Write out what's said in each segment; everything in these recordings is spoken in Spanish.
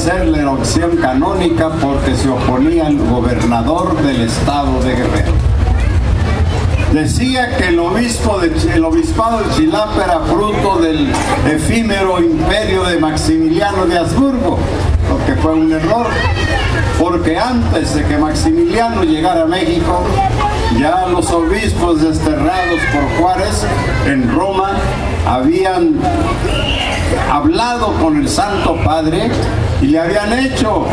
hacer la elección canónica porque se oponía el gobernador del estado de Guerrero. Decía que el obispado de Chilapa era fruto del efímero imperio de Maximiliano de Habsburgo, lo que fue un error, porque antes de que Maximiliano llegara a México, ya los obispos desterrados por Juárez en Roma habían hablado con el Santo Padre y le habían hecho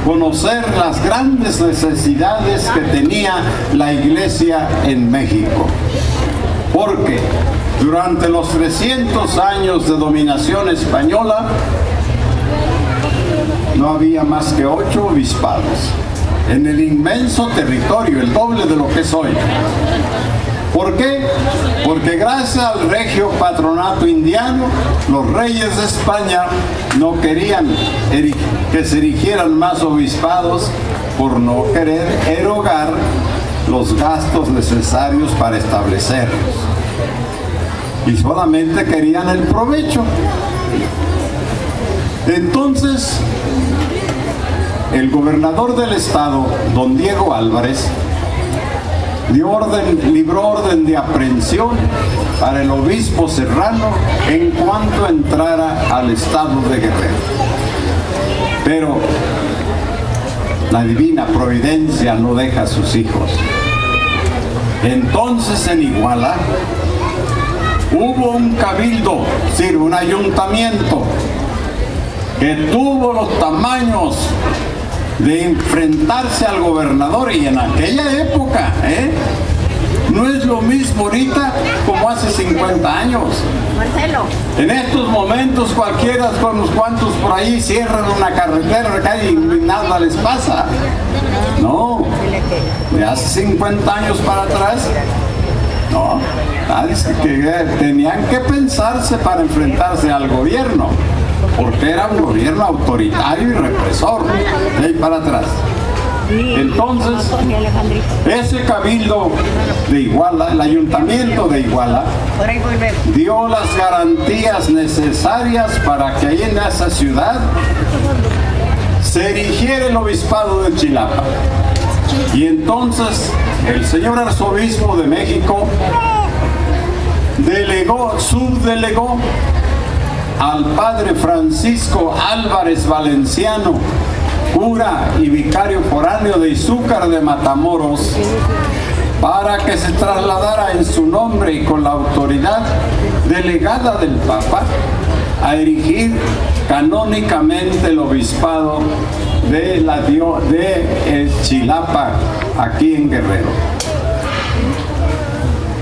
conocer las grandes necesidades que tenía la Iglesia en México. Porque durante los 300 años de dominación española no había más que 8 obispados en el inmenso territorio, el doble de lo que es hoy. ¿Por qué? Porque gracias al regio patronato indiano, los reyes de España no querían que se erigieran más obispados por no querer erogar los gastos necesarios para establecerlos. Y solamente querían el provecho. Entonces, el gobernador del estado, don Diego Álvarez, libró orden de aprehensión para el obispo Serrano en cuanto entrara al estado de Guerrero. Pero la divina providencia no deja a sus hijos. Entonces en Iguala hubo un cabildo, es decir, un ayuntamiento que tuvo los tamaños de enfrentarse al gobernador, y en aquella época, no es lo mismo ahorita como hace 50 años. Marcelo. En estos momentos cualquiera con unos cuantos por ahí cierran una carretera y nada les pasa. No, de hace 50 años para atrás, no, que tenían que pensarse para enfrentarse al gobierno, porque era un gobierno autoritario y represor, de ahí para atrás. Entonces, ese cabildo de Iguala, el ayuntamiento de Iguala, dio las garantías necesarias para que ahí en esa ciudad se erigiera el obispado de Chilapa. Y entonces el señor arzobispo de México subdelegó al padre Francisco Álvarez Valenciano, cura y vicario foráneo de Izúcar de Matamoros, para que se trasladara en su nombre y con la autoridad delegada del Papa a erigir canónicamente el obispado de Chilapa, aquí en Guerrero.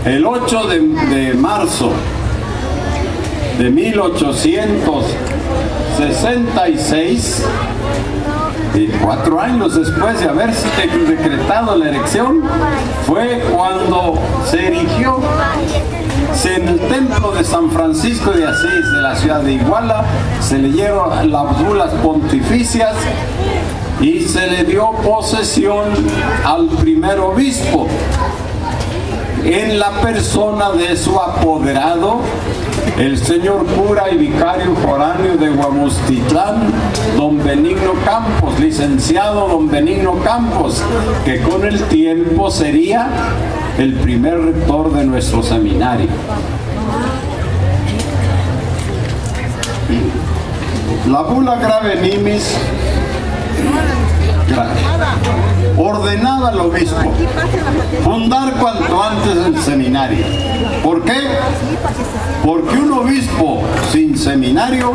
El 8 de marzo de 1866, y 4 años después de haberse decretado la elección, fue cuando se erigió en el templo de San Francisco de Asís de la ciudad de Iguala. Se leyeron las bulas pontificias y se le dio posesión al primer obispo en la persona de su apoderado, el señor cura y vicario foráneo de Huamustitlán, don Benigno Campos, licenciado don Benigno Campos, que con el tiempo sería el primer rector de nuestro seminario. La bula Grave Nimis ordenaba al obispo fundar cuanto antes el seminario. ¿Por qué? Porque un obispo sin seminario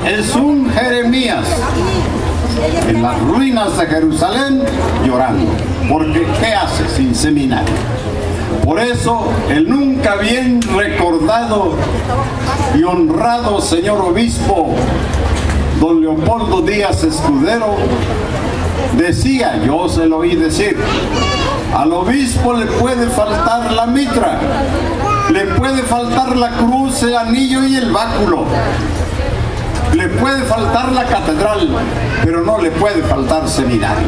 es un Jeremías en las ruinas de Jerusalén llorando. Porque ¿qué hace sin seminario? Por eso el nunca bien recordado y honrado señor obispo don Leopoldo Díaz Escudero decía, yo se lo oí decir, al obispo le puede faltar la mitra, le puede faltar la cruz, el anillo y el báculo, le puede faltar la catedral, pero no le puede faltar seminario.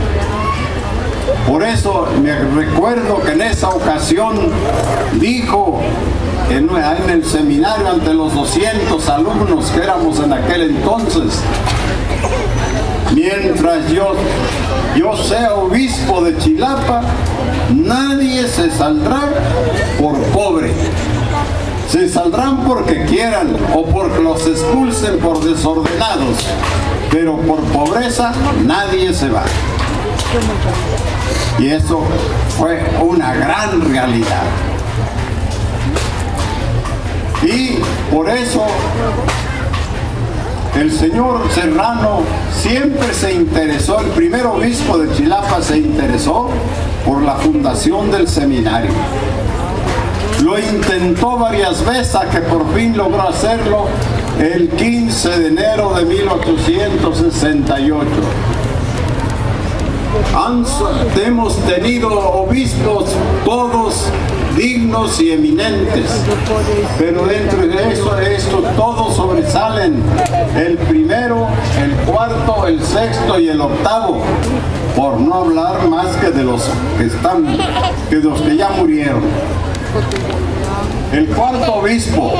Por eso me recuerdo que en esa ocasión dijo en el seminario ante los 200 alumnos que éramos en aquel entonces. Mientras yo sea obispo de Chilapa, nadie se saldrá por pobre. Se saldrán porque quieran o porque los expulsen por desordenados, pero por pobreza nadie se va. Y eso fue una gran realidad. Y por eso el señor Serrano siempre se interesó, el primer obispo de Chilapa se interesó por la fundación del seminario. Lo intentó varias veces hasta que por fin logró hacerlo el 15 de enero de 1868. Hemos tenido obispos todos dignos y eminentes, pero dentro de eso, estos todos sobresalen: el primero, el cuarto, el sexto y el octavo, por no hablar más que de los que ya murieron. El cuarto obispo,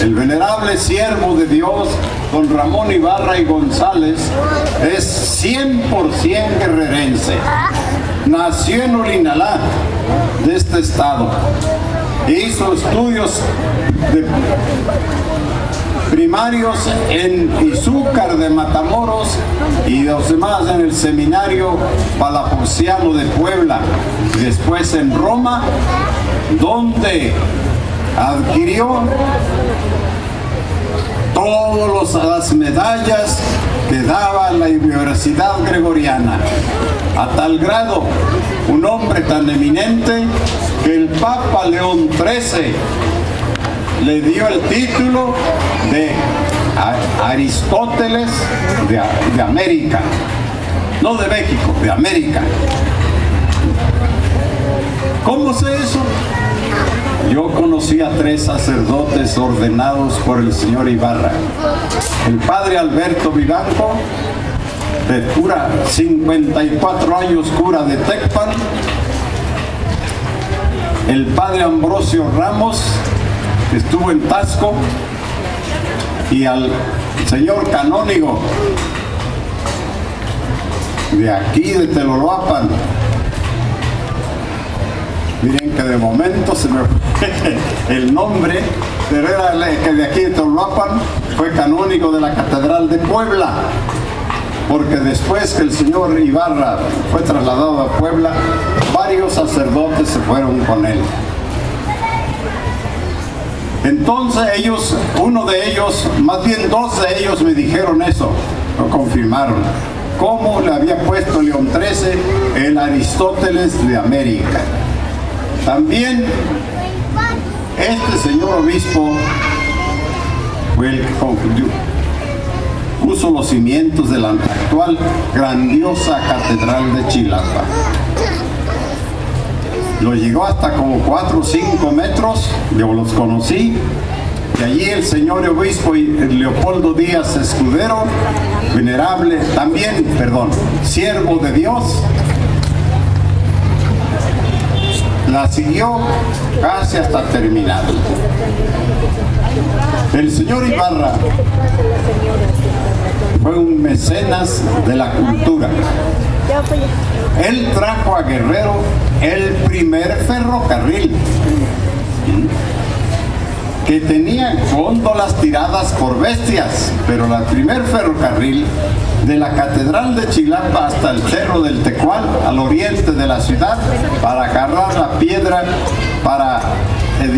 el venerable siervo de Dios, don Ramón Ibarra y González, es 100% guerrerense. Nació en Olinalá, de este estado. Hizo estudios primarios en Izúcar de Matamoros y los demás en el seminario Palafoxiano de Puebla. Y después en Roma, donde adquirió todas las medallas que daba la Universidad Gregoriana, a tal grado, un hombre tan eminente, que el Papa León XIII le dio el título de Aristóteles de América, no de México, de América. ¿Cómo sé eso? Yo conocí a 3 sacerdotes ordenados por el señor Ibarra. El padre Alberto Vivanco, de cura, 54 años, cura de Tecpan. El padre Ambrosio Ramos, que estuvo en Tasco. Y al señor canónigo de aquí, de Teloloapan. Miren que de momento se me fue el nombre, pero era que de aquí de Teloloapan fue canónigo de la Catedral de Puebla, porque después que el señor Ibarra fue trasladado a Puebla, varios sacerdotes se fueron con él. Entonces uno de ellos, más bien 2 de ellos me dijeron eso, lo confirmaron, cómo le había puesto León XIII el Aristóteles de América. También este señor obispo fue el que puso los cimientos de la actual grandiosa Catedral de Chilapa. Lo llegó hasta como 4 o 5 metros, yo los conocí, y allí el señor obispo Leopoldo Díaz Escudero, venerable, siervo de Dios, la siguió casi hasta terminar. El señor Ibarra fue un mecenas de la cultura. Él trajo a Guerrero el primer ferrocarril, que tenía góndolas tiradas por bestias, pero el primer ferrocarril de la Catedral de Chilapa hasta el Cerro del Tecual, al oriente de la ciudad, para agarrar la piedra para